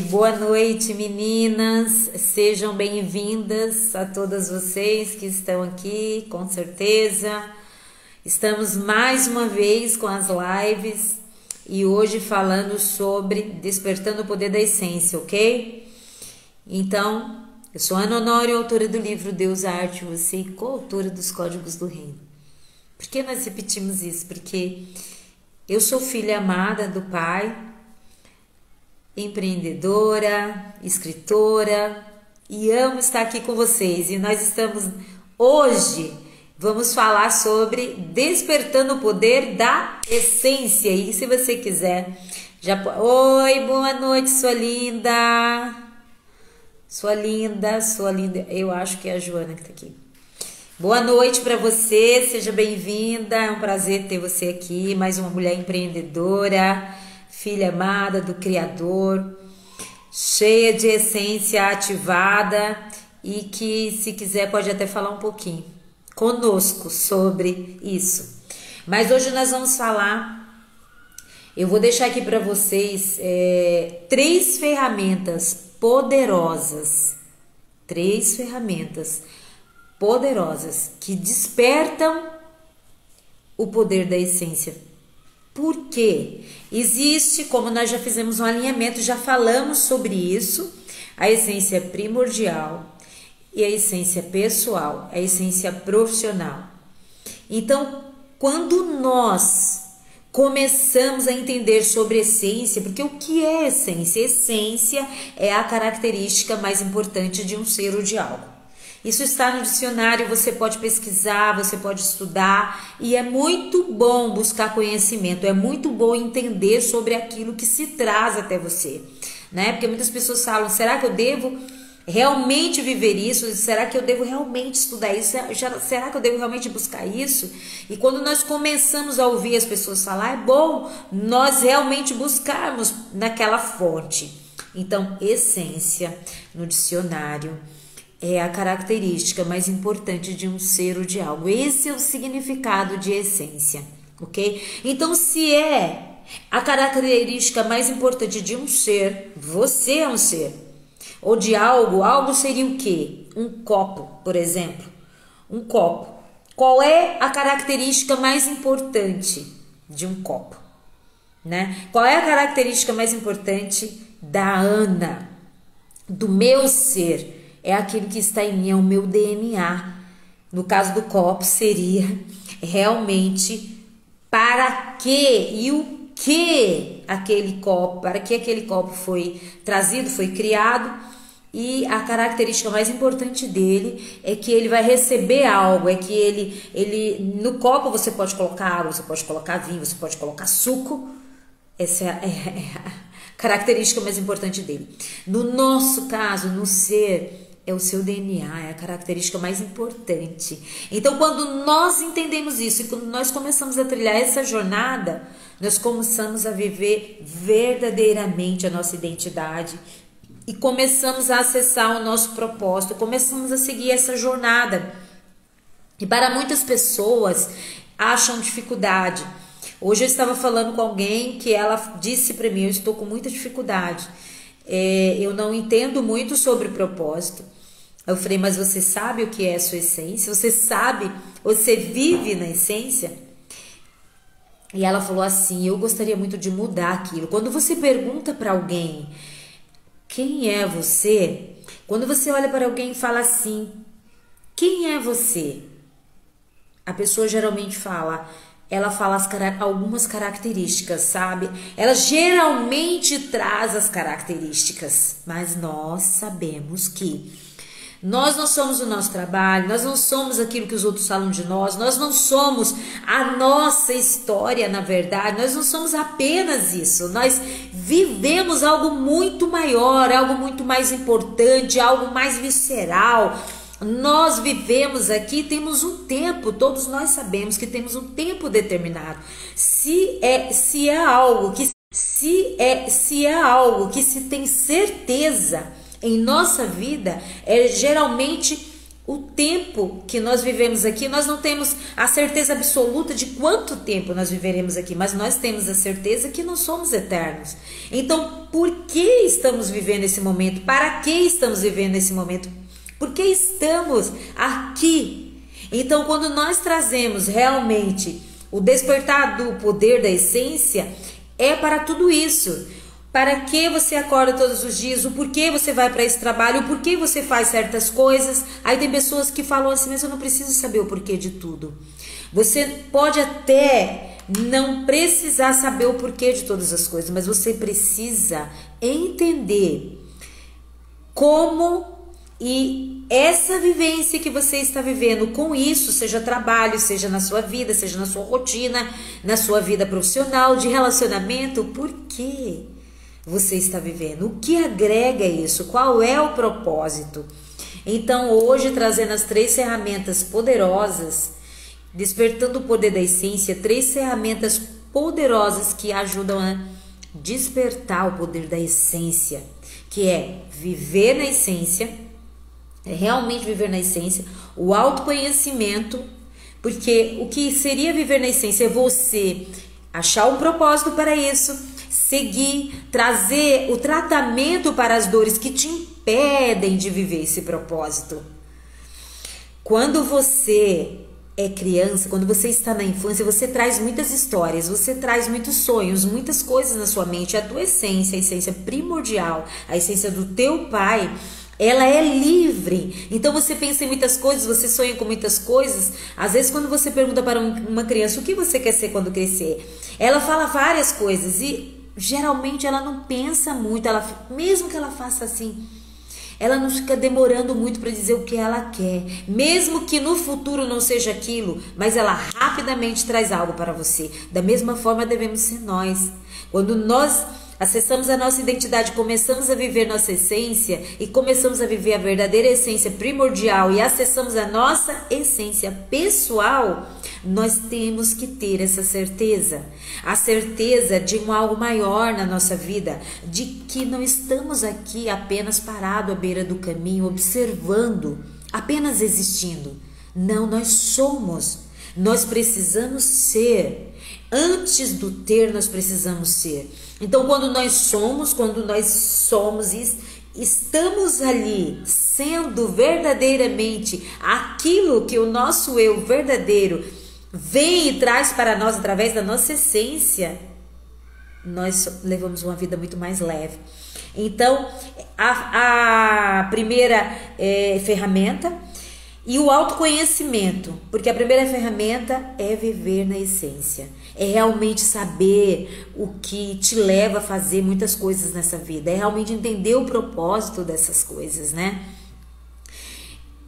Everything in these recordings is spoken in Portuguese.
Boa noite, meninas. Sejam bem-vindas a todas vocês que estão aqui, com certeza. Estamos mais uma vez com as lives e hoje falando sobre despertando o poder da essência, ok? Então, eu sou Ana Honório, autora do livro Deus, a Arte e Você e coautora dos Códigos do Reino. Por que nós repetimos isso? Porque eu sou filha amada do Pai, empreendedora, escritora e amo estar aqui com vocês. E nós estamos hoje, vamos falar sobre despertando o poder da essência. E se você quiser, Oi, boa noite, sua linda. Sua linda. Eu acho que é a Joana que tá aqui. Boa noite para você, seja bem-vinda. É um prazer ter você aqui, mais uma mulher empreendedora, filha amada do Criador, cheia de essência ativada e que, se quiser, pode até falar um pouquinho conosco sobre isso. Mas hoje nós vamos falar, eu vou deixar aqui para vocês 3 ferramentas poderosas, que despertam o poder da essência. Por quê? Existe, como nós já fizemos um alinhamento, já falamos sobre isso, a essência primordial e a essência pessoal, a essência profissional. Então, quando nós começamos a entender sobre essência, porque o que é essência? Essência é a característica mais importante de um ser ou de algo. Isso está no dicionário, você pode pesquisar, você pode estudar e é muito bom buscar conhecimento, é muito bom entender sobre aquilo que se traz até você, né? Porque muitas pessoas falam, será que eu devo realmente viver isso? Será que eu devo realmente estudar isso? Será que eu devo realmente buscar isso? E quando nós começamos a ouvir as pessoas falar, é bom nós realmente buscarmos naquela fonte. Então, essência no dicionário é a característica mais importante de um ser ou de algo. Esse é o significado de essência, ok? Então, se é a característica mais importante de um ser, você é um ser. Ou de algo seria o quê? Um copo, por exemplo. Um copo. Qual é a característica mais importante de um copo? Né? Qual é a característica mais importante da Ana, do meu ser? É aquilo que está em mim, é o meu DNA. No caso do copo, seria realmente para que e o que aquele copo, para que aquele copo foi trazido, foi criado. E a característica mais importante dele é que ele vai receber algo, é que ele no copo você pode colocar água, você pode colocar vinho, você pode colocar suco. Essa é a característica mais importante dele. No nosso caso, no ser, é o seu DNA, é a característica mais importante. Então, quando nós entendemos isso e quando nós começamos a trilhar essa jornada, nós começamos a viver verdadeiramente a nossa identidade e começamos a acessar o nosso propósito, começamos a seguir essa jornada. E para muitas pessoas acham dificuldade. Hoje eu estava falando com alguém que ela disse para mim, eu estou com muita dificuldade. Eu não entendo muito sobre propósito. Eu falei, mas você sabe o que é a sua essência? Você sabe, você vive na essência? E ela falou assim, eu gostaria muito de mudar aquilo. Quando você pergunta para alguém, quem é você? Quando você olha para alguém e fala assim, quem é você? A pessoa geralmente fala, ela fala algumas características, sabe? Ela geralmente traz as características, mas nós sabemos que nós não somos o nosso trabalho, nós não somos aquilo que os outros falam de nós não somos a nossa história, na verdade, nós não somos apenas isso, nós vivemos algo muito maior, algo muito mais importante, algo mais visceral. Nós vivemos aqui, temos um tempo, todos nós sabemos que temos um tempo determinado. Se é algo que se tem certeza em nossa vida, geralmente o tempo que nós vivemos aqui, nós não temos a certeza absoluta de quanto tempo nós viveremos aqui, mas nós temos a certeza que não somos eternos. Então, por que estamos vivendo esse momento? Para que estamos vivendo esse momento? Por que estamos aqui? Então, quando nós trazemos realmente o despertar do poder da essência, é para tudo isso. Para que você acorda todos os dias, o porquê você vai para esse trabalho, o porquê você faz certas coisas. Aí tem pessoas que falam assim, mas eu não preciso saber o porquê de tudo. Você pode até não precisar saber o porquê de todas as coisas, mas você precisa entender como e essa vivência que você está vivendo com isso, seja trabalho, seja na sua vida, seja na sua rotina, na sua vida profissional, de relacionamento, por quê? Você está vivendo? O que agrega isso? Qual é o propósito? Então, hoje, trazendo as 3 ferramentas poderosas, despertando o poder da essência, 3 ferramentas poderosas que ajudam a despertar o poder da essência, que é viver na essência, é realmente viver na essência, o autoconhecimento, porque o que seria viver na essência é você achar um propósito para isso, seguir, trazer o tratamento para as dores que te impedem de viver esse propósito. Quando você é criança, quando você está na infância, você traz muitas histórias, você traz muitos sonhos, muitas coisas na sua mente. A tua essência, a essência primordial, a essência do teu pai, ela é livre. Então você pensa em muitas coisas, você sonha com muitas coisas. Às vezes quando você pergunta para uma criança o que você quer ser quando crescer, ela fala várias coisas e geralmente ela não pensa muito, mesmo que ela faça assim, ela não fica demorando muito para dizer o que ela quer, mesmo que no futuro não seja aquilo, mas ela rapidamente traz algo para você. Da mesma forma devemos ser nós. Quando nós acessamos a nossa identidade, começamos a viver nossa essência e começamos a viver a verdadeira essência primordial e acessamos a nossa essência pessoal, nós temos que ter essa certeza, a certeza de um algo maior na nossa vida, de que não estamos aqui apenas parados à beira do caminho, observando, apenas existindo. Não, nós somos, nós precisamos ser. Antes do ter, nós precisamos ser. Então, quando nós somos e estamos ali sendo verdadeiramente aquilo que o nosso eu verdadeiro vem e traz para nós através da nossa essência, nós levamos uma vida muito mais leve. Então, a primeira ferramenta e o autoconhecimento, porque a primeira ferramenta é viver na essência, é realmente saber o que te leva a fazer muitas coisas nessa vida, é realmente entender o propósito dessas coisas, né?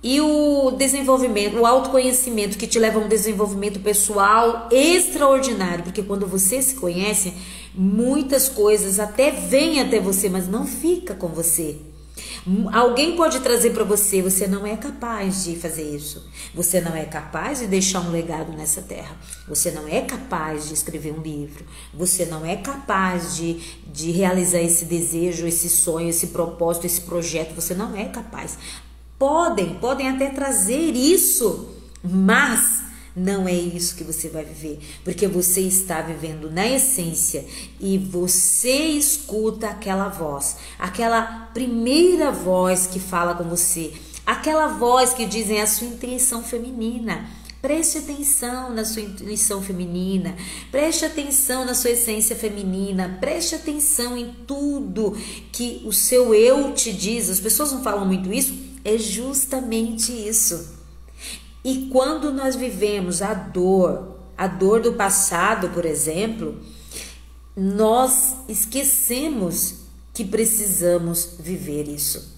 E o desenvolvimento, o autoconhecimento que te leva a um desenvolvimento pessoal extraordinário, porque quando você se conhece, muitas coisas até vêm até você, mas não fica com você. Alguém pode trazer para você, você não é capaz de fazer isso, você não é capaz de deixar um legado nessa terra, você não é capaz de escrever um livro, você não é capaz de realizar esse desejo, esse sonho, esse propósito, esse projeto, você não é capaz. Podem até trazer isso, mas não é isso que você vai viver, porque você está vivendo na essência e você escuta aquela voz, aquela primeira voz que fala com você, aquela voz que dizem a sua intuição feminina. Preste atenção na sua intuição feminina, preste atenção na sua essência feminina, preste atenção em tudo que o seu eu te diz. As pessoas não falam muito isso, é justamente isso. E quando nós vivemos a dor do passado, por exemplo, nós esquecemos que precisamos viver isso.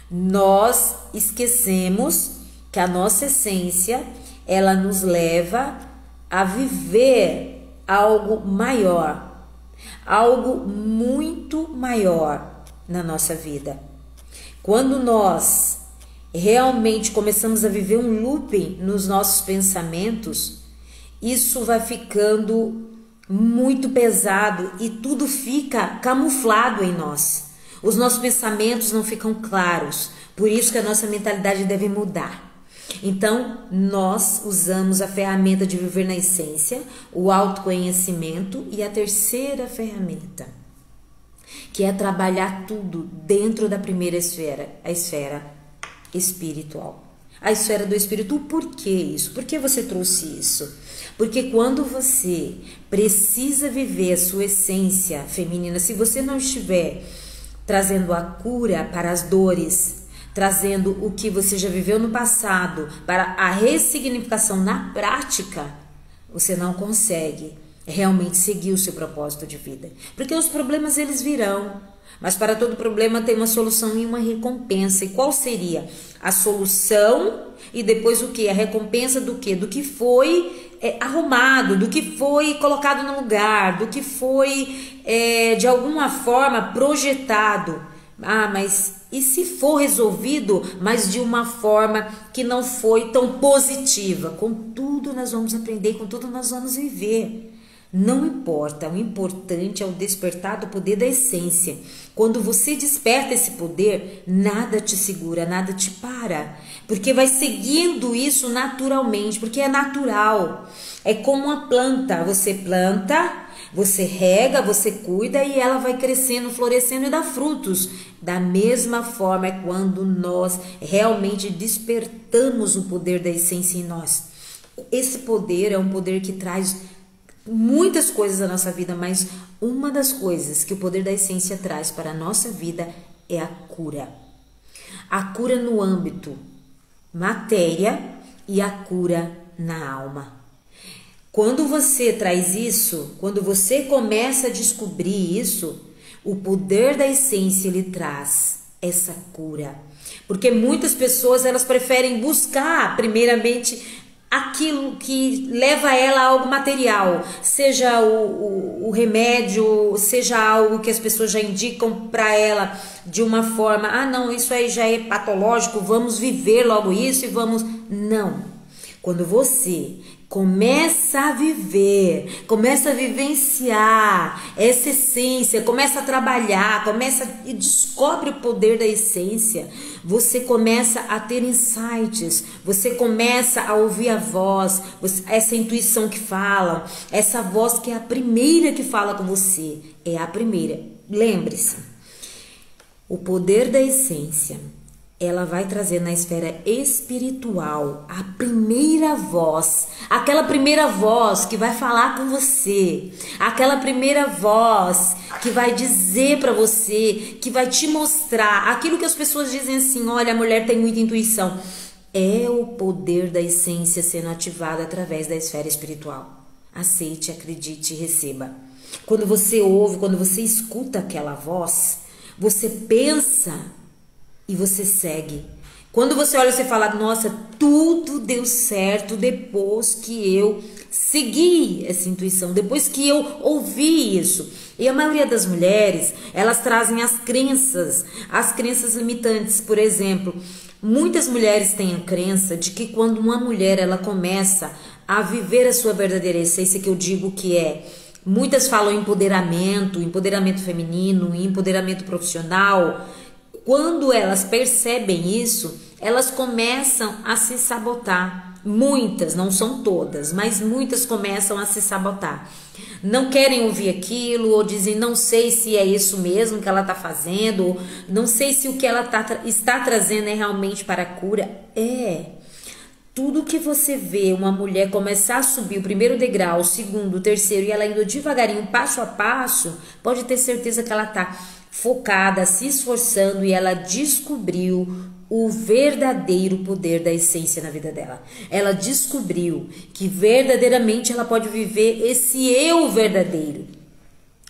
Nós esquecemos que a nossa essência, ela nos leva a viver algo maior, algo muito maior na nossa vida. Quando nós realmente começamos a viver um looping nos nossos pensamentos, isso vai ficando muito pesado e tudo fica camuflado em nós. Os nossos pensamentos não ficam claros, por isso que a nossa mentalidade deve mudar. Então, nós usamos a ferramenta de viver na essência, o autoconhecimento e a terceira ferramenta, que é trabalhar tudo dentro da primeira esfera, a esfera espiritual. A esfera do espírito. Por que isso? Por que você trouxe isso? Porque quando você precisa viver a sua essência feminina, se você não estiver trazendo a cura para as dores, trazendo o que você já viveu no passado para a ressignificação na prática, você não consegue realmente seguir o seu propósito de vida. Porque os problemas eles virão, mas para todo problema tem uma solução e uma recompensa. E qual seria a solução e depois o que? A recompensa do que? Do que foi arrumado, do que foi colocado no lugar, do que foi de alguma forma projetado. Mas e se for resolvido, mas de uma forma que não foi tão positiva? Contudo, nós vamos aprender, contudo, nós vamos viver. Não importa, o importante é o despertar do poder da essência. Quando você desperta esse poder, nada te segura, nada te para, porque vai seguindo isso naturalmente, porque é natural. É como uma planta, você planta, você rega, você cuida e ela vai crescendo, florescendo e dá frutos. Da mesma forma é quando nós realmente despertamos o poder da essência em nós. Esse poder é um poder que traz muitas coisas da nossa vida, mas uma das coisas que o poder da essência traz para a nossa vida é a cura. A cura no âmbito matéria e a cura na alma. Quando você traz isso, quando você começa a descobrir isso, o poder da essência ele traz essa cura. Porque muitas pessoas elas preferem buscar primeiramente aquilo que leva ela a algo material, seja o remédio, seja algo que as pessoas já indicam para ela de uma forma, não, isso aí já é patológico, vamos viver logo isso e vamos... Não. Quando você começa a viver, começa a vivenciar essa essência, começa a trabalhar, começa e descobre o poder da essência, você começa a ter insights, você começa a ouvir a voz, essa intuição que fala, essa voz que é a primeira que fala com você, é a primeira. Lembre-se, o poder da essência, ela vai trazer na esfera espiritual a primeira voz, aquela primeira voz que vai falar com você, aquela primeira voz que vai dizer para você, que vai te mostrar aquilo que as pessoas dizem assim, olha, a mulher tem muita intuição. É o poder da essência sendo ativado através da esfera espiritual. Aceite, acredite e receba. Quando você ouve, quando você escuta aquela voz, você pensa e você segue. Quando você olha, você fala, nossa, tudo deu certo depois que eu segui essa intuição, depois que eu ouvi isso. E a maioria das mulheres, elas trazem as crenças limitantes. Por exemplo, muitas mulheres têm a crença de que quando uma mulher ela começa a viver a sua verdadeira essência, que eu digo que é, muitas falam empoderamento feminino, empoderamento profissional. Quando elas percebem isso, elas começam a se sabotar. Muitas, não são todas, mas muitas começam a se sabotar. Não querem ouvir aquilo, ou dizem, não sei se é isso mesmo que ela está fazendo, ou não sei se o que ela está trazendo é realmente para a cura. Tudo que você vê uma mulher começar a subir o primeiro degrau, o segundo, o terceiro, e ela indo devagarinho, passo a passo, pode ter certeza que ela está focada, se esforçando, e ela descobriu o verdadeiro poder da essência na vida dela. Ela descobriu que verdadeiramente ela pode viver esse eu verdadeiro.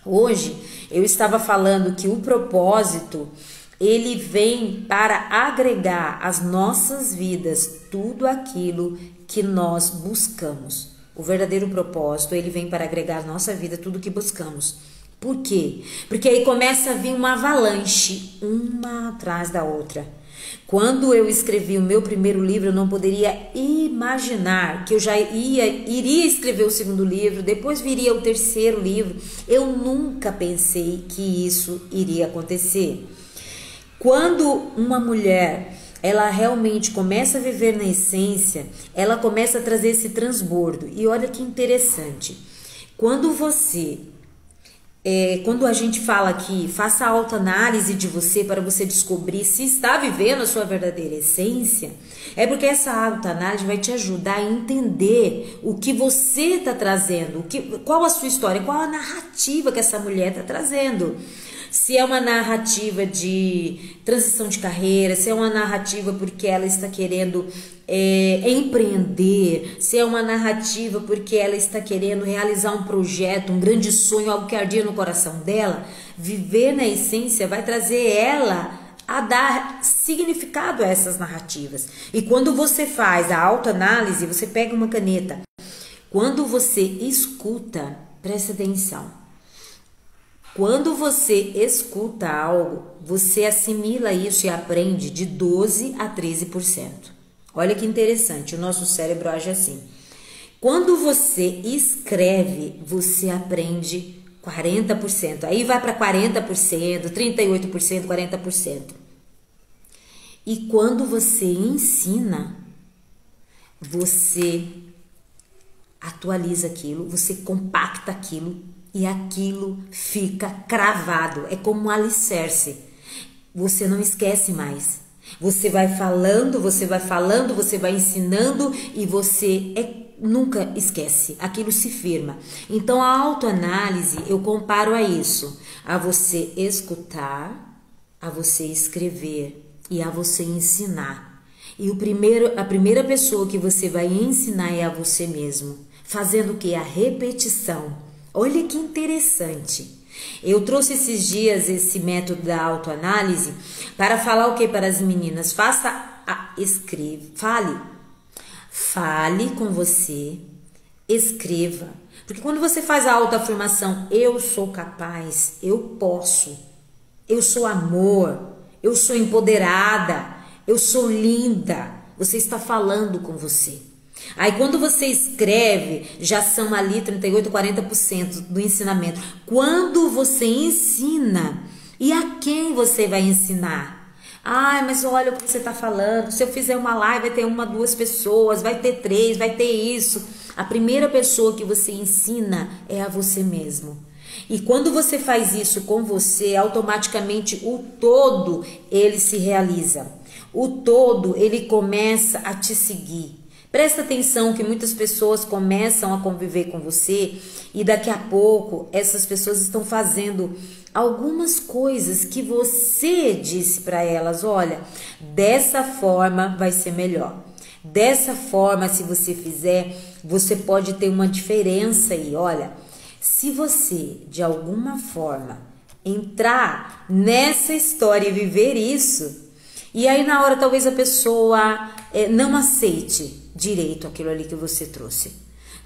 Hoje eu estava falando que o propósito ele vem para agregar às nossas vidas tudo aquilo que nós buscamos. O verdadeiro propósito ele vem para agregar à nossa vida tudo que buscamos. Por quê? Porque aí começa a vir uma avalanche, uma atrás da outra. Quando eu escrevi o meu primeiro livro, eu não poderia imaginar que eu já iria escrever o segundo livro, depois viria o terceiro livro. Eu nunca pensei que isso iria acontecer. Quando uma mulher ela realmente começa a viver na essência, ela começa a trazer esse transbordo. E olha que interessante, quando a gente fala aqui, faça a autoanálise de você para você descobrir se está vivendo a sua verdadeira essência, é porque essa autoanálise vai te ajudar a entender o que você está trazendo, qual a sua história, qual a narrativa que essa mulher está trazendo. Se é uma narrativa de transição de carreira, se é uma narrativa porque ela está querendo empreender, se é uma narrativa porque ela está querendo realizar um projeto, um grande sonho, algo que ardia no coração dela, viver na essência vai trazer ela a dar significado a essas narrativas. E quando você faz a autoanálise, você pega uma caneta. Quando você escuta, presta atenção. Quando você escuta algo, você assimila isso e aprende de 12 a 13%. Olha que interessante, o nosso cérebro age assim. Quando você escreve, você aprende 40%. Aí vai para 40%, 38%, 40%. E quando você ensina, você atualiza aquilo, você compacta aquilo e aquilo fica cravado. É como um alicerce. Você não esquece mais. Você vai falando, você vai ensinando e você nunca esquece. Aquilo se firma. Então a autoanálise eu comparo a isso. A você escutar, a você escrever e a você ensinar. E a primeira pessoa que você vai ensinar é a você mesmo. Fazendo o que? A repetição. Olha que interessante. Eu trouxe esses dias esse método da autoanálise para falar o que para as meninas? Fale com você, escreva. Porque quando você faz a autoafirmação, eu sou capaz, eu posso, eu sou amor, eu sou empoderada, eu sou linda, você está falando com você. Aí quando você escreve, já são ali 38, 40% do ensinamento. Quando você ensina, e a quem você vai ensinar? Ai, mas olha o que você está falando, se eu fizer uma live vai ter 1, 2 pessoas, vai ter 3, vai ter isso. A primeira pessoa que você ensina é a você mesmo. E quando você faz isso com você, automaticamente o todo, ele se realiza. O todo, ele começa a te seguir. Presta atenção que muitas pessoas começam a conviver com você e daqui a pouco essas pessoas estão fazendo algumas coisas que você disse para elas, olha, dessa forma vai ser melhor. Dessa forma, se você fizer, você pode ter uma diferença aí, olha. Se você, de alguma forma, entrar nessa história e viver isso, e aí na hora talvez a pessoa não aceite direito aquilo ali que você trouxe.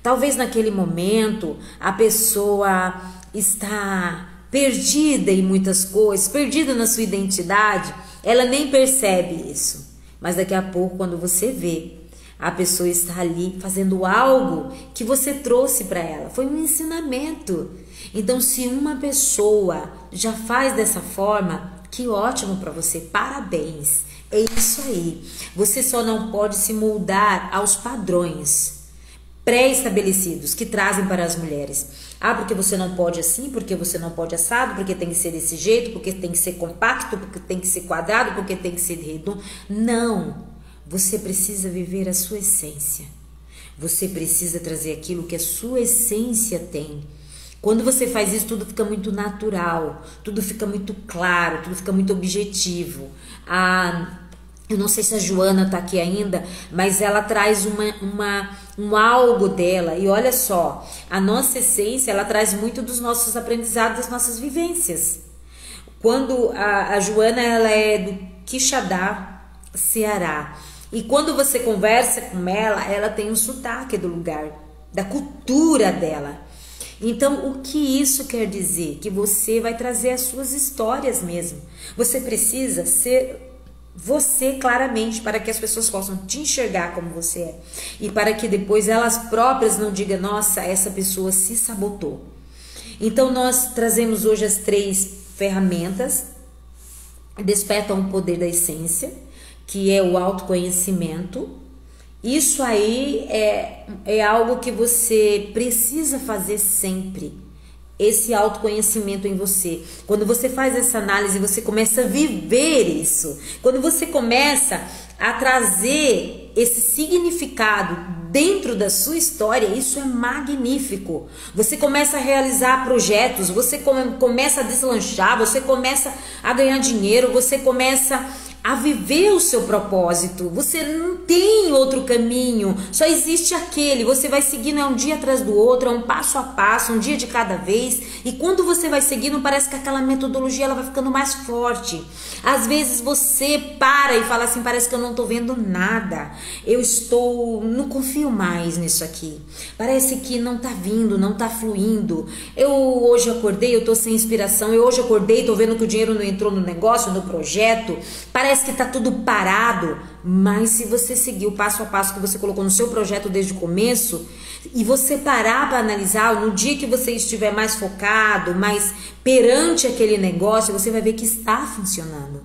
Talvez naquele momento a pessoa está perdida em muitas coisas, perdida na sua identidade, ela nem percebe isso. Mas daqui a pouco, quando você vê, a pessoa está ali fazendo algo que você trouxe para ela. Foi um ensinamento. Então, se uma pessoa já faz dessa forma, que ótimo para você, parabéns. É isso aí. Você só não pode se moldar aos padrões pré-estabelecidos que trazem para as mulheres. Ah, porque você não pode assim, porque você não pode assado, porque tem que ser desse jeito, porque tem que ser compacto, porque tem que ser quadrado, porque tem que ser redondo. Não. Você precisa viver a sua essência. Você precisa trazer aquilo que a sua essência tem. Quando você faz isso, tudo fica muito natural, tudo fica muito claro, tudo fica muito objetivo. Eu não sei se a Joana tá aqui ainda, mas ela traz um algo dela. E olha só, a nossa essência, ela traz muito dos nossos aprendizados, das nossas vivências. Quando a Joana, ela é do Quixadá, Ceará. E quando você conversa com ela tem um sotaque do lugar, da cultura dela. Então, o que isso quer dizer? Que você vai trazer as suas histórias mesmo. Você precisa ser você claramente para que as pessoas possam te enxergar como você é. E para que depois elas próprias não digam, nossa, essa pessoa se sabotou. Então, nós trazemos hoje as 3 ferramentas. Despertam o poder da essência, que é o autoconhecimento. Isso aí é algo que você precisa fazer sempre. Esse autoconhecimento em você. Quando você faz essa análise, você começa a viver isso. Quando você começa a trazer esse significado dentro da sua história, isso é magnífico. Você começa a realizar projetos, você começa a deslanchar, você começa a ganhar dinheiro, você começa a viver o seu propósito. Você não tem outro caminho, só existe aquele. Você vai seguindo, é um dia atrás do outro, é um passo a passo, um dia de cada vez. E quando você vai seguindo, parece que aquela metodologia ela vai ficando mais forte. Às vezes você para e fala assim, parece que eu não tô vendo nada. Não confio mais nisso aqui. Parece que não tá vindo, não tá fluindo. Eu hoje acordei, eu tô sem inspiração. Eu hoje acordei, tô vendo que o dinheiro não entrou no negócio, no projeto. Parece que tá tudo parado, mas se você seguir o passo a passo que você colocou no seu projeto desde o começo e você parar para analisar, no dia que você estiver mais focado, mais perante aquele negócio, você vai ver que está funcionando.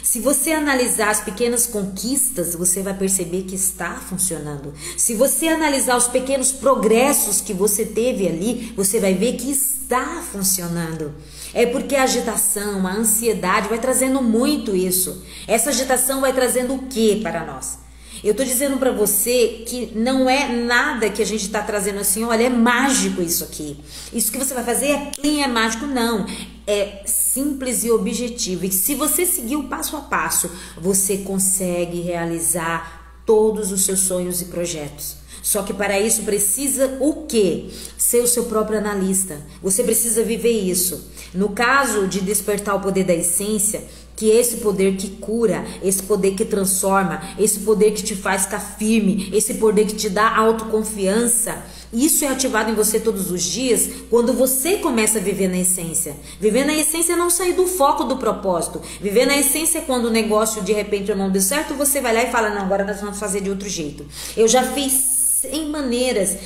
Se você analisar as pequenas conquistas, você vai perceber que está funcionando. Se você analisar os pequenos progressos que você teve ali, você vai ver que está funcionando. É porque a agitação, a ansiedade vai trazendo muito isso. Essa agitação vai trazendo o que para nós? Eu tô dizendo para você que não é nada que a gente tá trazendo assim, olha, é mágico isso aqui. Isso que você vai fazer é mágico, não. É simples e objetivo. E se você seguir o passo a passo, você consegue realizar todos os seus sonhos e projetos. Só que para isso precisa o quê? Ser o seu próprio analista. Você precisa viver isso. No caso de despertar o poder da essência, que é esse poder que cura, esse poder que transforma, esse poder que te faz ficar firme, esse poder que te dá autoconfiança, isso é ativado em você todos os dias quando você começa a viver na essência. Viver na essência é não sair do foco do propósito. Viver na essência é quando o negócio de repente não deu certo, você vai lá e fala, não, agora nós vamos fazer de outro jeito. Eu já fiz 100 maneiras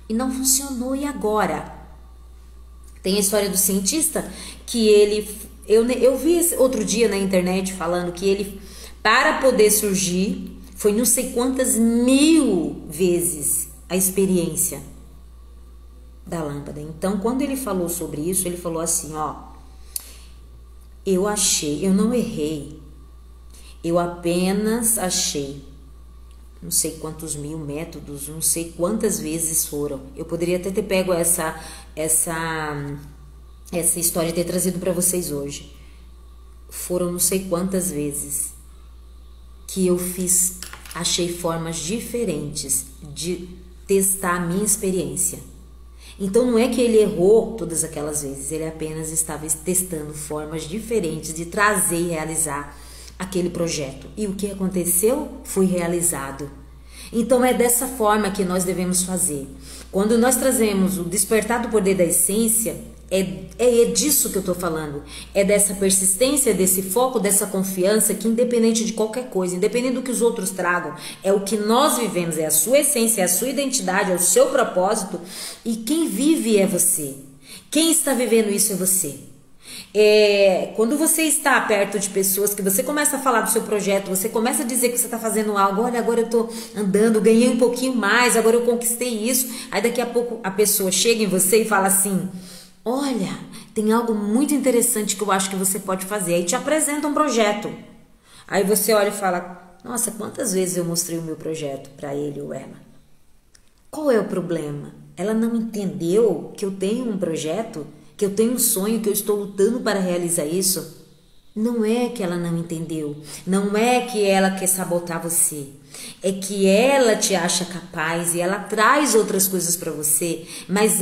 e não funcionou, e agora? Tem a história do cientista que eu vi outro dia na internet falando que ele, para poder surgir, foi não sei quantas mil vezes a experiência da lâmpada. Então, quando ele falou sobre isso, ele falou assim, ó, eu não errei, eu apenas achei, não sei quantos mil métodos, não sei quantas vezes foram. Eu poderia até ter pego essa história e ter trazido para vocês hoje. Foram não sei quantas vezes que eu achei formas diferentes de testar a minha experiência. Então não é que ele errou todas aquelas vezes, ele apenas estava testando formas diferentes de trazer e realizar aquele projeto. E o que aconteceu? Foi realizado. Então é dessa forma que nós devemos fazer. Quando nós trazemos o despertar do poder da essência, é disso que eu estou falando. É dessa persistência, desse foco, dessa confiança que independente de qualquer coisa, independente do que os outros tragam, é o que nós vivemos, é a sua essência, é a sua identidade, é o seu propósito, e quem vive é você. Quem está vivendo isso é você. Quando você está perto de pessoas que você começa a falar do seu projeto, você começa a dizer que você está fazendo algo, olha, agora eu estou andando, ganhei um pouquinho mais, agora eu conquistei isso, aí daqui a pouco a pessoa chega em você e fala assim, olha, tem algo muito interessante que eu acho que você pode fazer, aí te apresenta um projeto, aí você olha e fala, nossa, quantas vezes eu mostrei o meu projeto para ele ou ela? Qual é o problema? Ela não entendeu que eu tenho um projeto, que eu tenho um sonho, que eu estou lutando para realizar isso? Não é que ela não entendeu, não é que ela quer sabotar você, é que ela te acha capaz e ela traz outras coisas para você, mas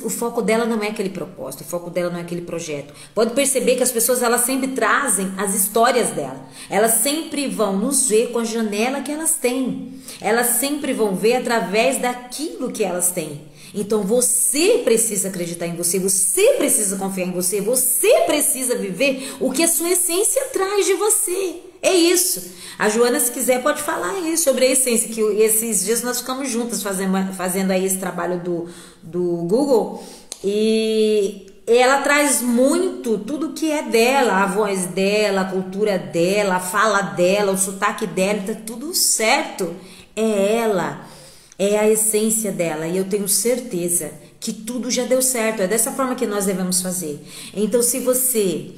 o foco dela não é aquele propósito, o foco dela não é aquele projeto. Pode perceber que as pessoas elas sempre trazem as histórias dela, elas sempre vão nos ver com a janela que elas têm, elas sempre vão ver através daquilo que elas têm. Então você precisa acreditar em você, você precisa confiar em você, você precisa viver o que a sua essência traz de você. É isso. A Joana, se quiser, pode falar aí sobre a essência, que esses dias nós ficamos juntas fazendo aí esse trabalho do Google, e ela traz muito tudo que é dela, a voz dela, a cultura dela, a fala dela, o sotaque dela, tá tudo certo. É ela, é a essência dela, e eu tenho certeza que tudo já deu certo. É dessa forma que nós devemos fazer. Então, se você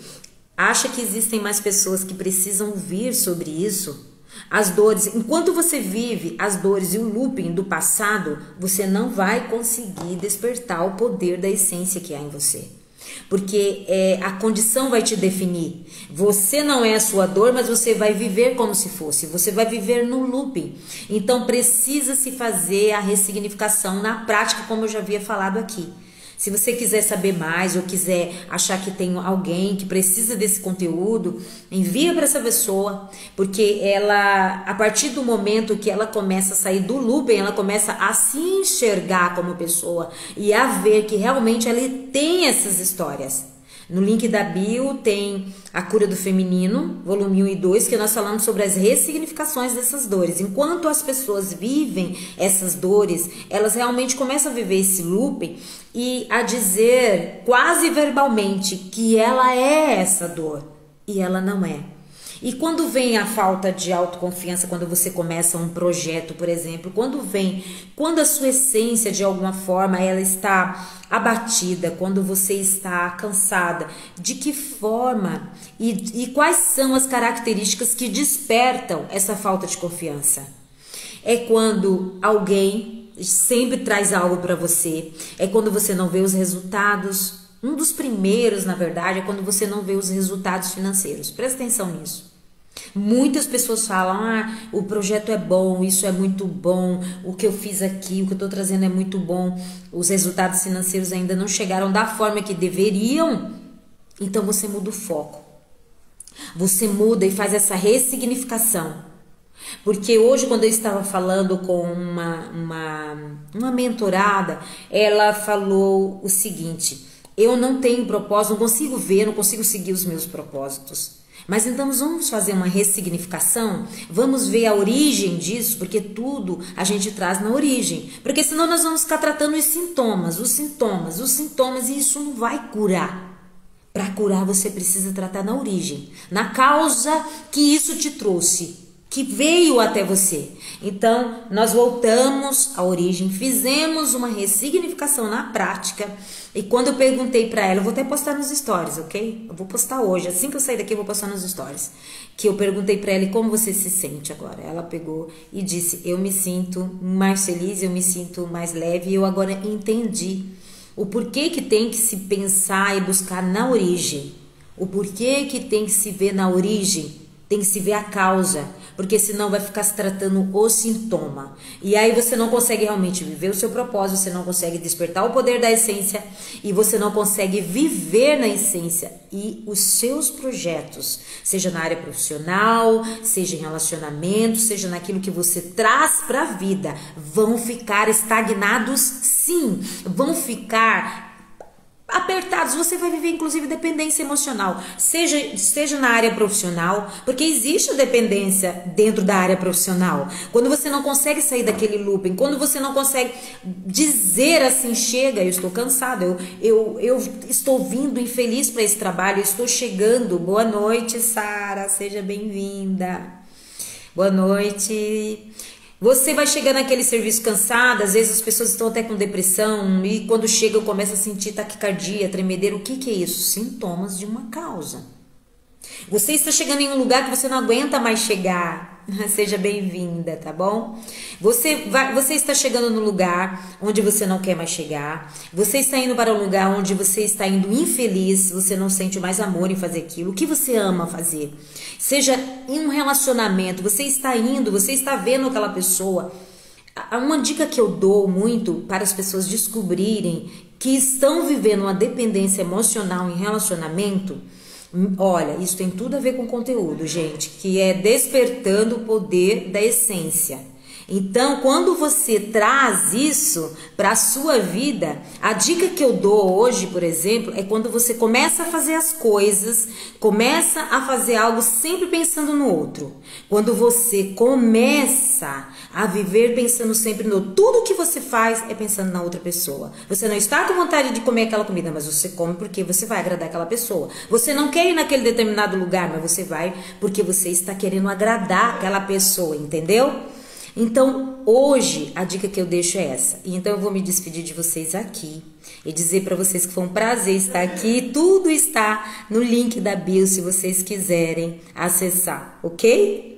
acha que existem mais pessoas que precisam ouvir sobre isso, as dores, enquanto você vive as dores e o looping do passado, você não vai conseguir despertar o poder da essência que há em você. Porque a condição vai te definir. Você não é a sua dor, mas você vai viver como se fosse. Você vai viver no looping. Então precisa se fazer a ressignificação na prática, como eu já havia falado aqui. Se você quiser saber mais ou quiser achar que tem alguém que precisa desse conteúdo, envia para essa pessoa, porque ela, a partir do momento que ela começa a sair do looping, ela começa a se enxergar como pessoa e a ver que realmente ela tem essas histórias. No link da bio tem A Cura do Feminino, volume 1 e 2, que nós falamos sobre as ressignificações dessas dores. Enquanto as pessoas vivem essas dores, elas realmente começam a viver esse looping e a dizer quase verbalmente que ela é essa dor, e ela não é. E quando vem a falta de autoconfiança, quando você começa um projeto, por exemplo, quando a sua essência de alguma forma ela está abatida, quando você está cansada, de que forma e quais são as características que despertam essa falta de confiança? É quando alguém sempre traz algo para você, é quando você não vê os resultados. Um dos primeiros, na verdade, é quando você não vê os resultados financeiros. Presta atenção nisso. Muitas pessoas falam, o projeto é bom, isso é muito bom, o que eu fiz aqui, o que eu estou trazendo é muito bom, os resultados financeiros ainda não chegaram da forma que deveriam. Então você muda o foco, você muda e faz essa ressignificação. Porque hoje, quando eu estava falando com uma mentorada, ela falou o seguinte: eu não tenho propósito, não consigo ver, não consigo seguir os meus propósitos. Mas então nós vamos fazer uma ressignificação, vamos ver a origem disso, porque tudo a gente traz na origem. Porque senão nós vamos ficar tratando os sintomas, e isso não vai curar. Para curar você precisa tratar na origem, na causa que isso te trouxe, que veio até você. Então, nós voltamos à origem, fizemos uma ressignificação na prática. E quando eu perguntei para ela, eu vou até postar nos stories, ok? Eu vou postar hoje, assim que eu sair daqui eu vou postar nos stories. Que eu perguntei para ela, como você se sente agora? Ela pegou e disse, eu me sinto mais feliz, eu me sinto mais leve. E eu agora entendi o porquê que tem que se pensar e buscar na origem. O porquê que tem que se ver na origem. Tem que se ver a causa, porque senão vai ficar se tratando o sintoma. E aí você não consegue realmente viver o seu propósito, você não consegue despertar o poder da essência e você não consegue viver na essência. E os seus projetos, seja na área profissional, seja em relacionamento, seja naquilo que você traz para a vida, vão ficar estagnados, sim, vão ficar apertados. Você vai viver inclusive dependência emocional, seja na área profissional, porque existe a dependência dentro da área profissional, quando você não consegue sair daquele looping, quando você não consegue dizer assim, chega, eu estou cansado, eu estou vindo infeliz para esse trabalho, eu estou chegando. Boa noite, Sara, seja bem-vinda, boa noite. Você vai chegar naquele serviço cansado, às vezes as pessoas estão até com depressão e quando chegam começa a sentir taquicardia, tremedeira. O que é isso? Sintomas de uma causa. Você está chegando em um lugar que você não aguenta mais chegar. Seja bem-vinda, tá bom? Você está chegando no lugar onde você não quer mais chegar. Você está indo para um lugar onde você está indo infeliz. Você não sente mais amor em fazer aquilo. O que você ama fazer? Seja em um relacionamento, você está indo, você está vendo aquela pessoa. Uma dica que eu dou muito para as pessoas descobrirem que estão vivendo uma dependência emocional em relacionamento. Olha, isso tem tudo a ver com conteúdo, gente, que é despertando o poder da essência. Então, quando você traz isso para a sua vida, a dica que eu dou hoje, por exemplo, é quando você começa a fazer as coisas, começa a fazer algo sempre pensando no outro. Quando você começa a viver pensando sempre no outro, tudo que você faz é pensando na outra pessoa. Você não está com vontade de comer aquela comida, mas você come porque você vai agradar aquela pessoa. Você não quer ir naquele determinado lugar, mas você vai porque você está querendo agradar aquela pessoa, entendeu? Então, hoje, a dica que eu deixo é essa. E então eu vou me despedir de vocês aqui e dizer para vocês que foi um prazer estar aqui. Tudo está no link da bio se vocês quiserem acessar, ok?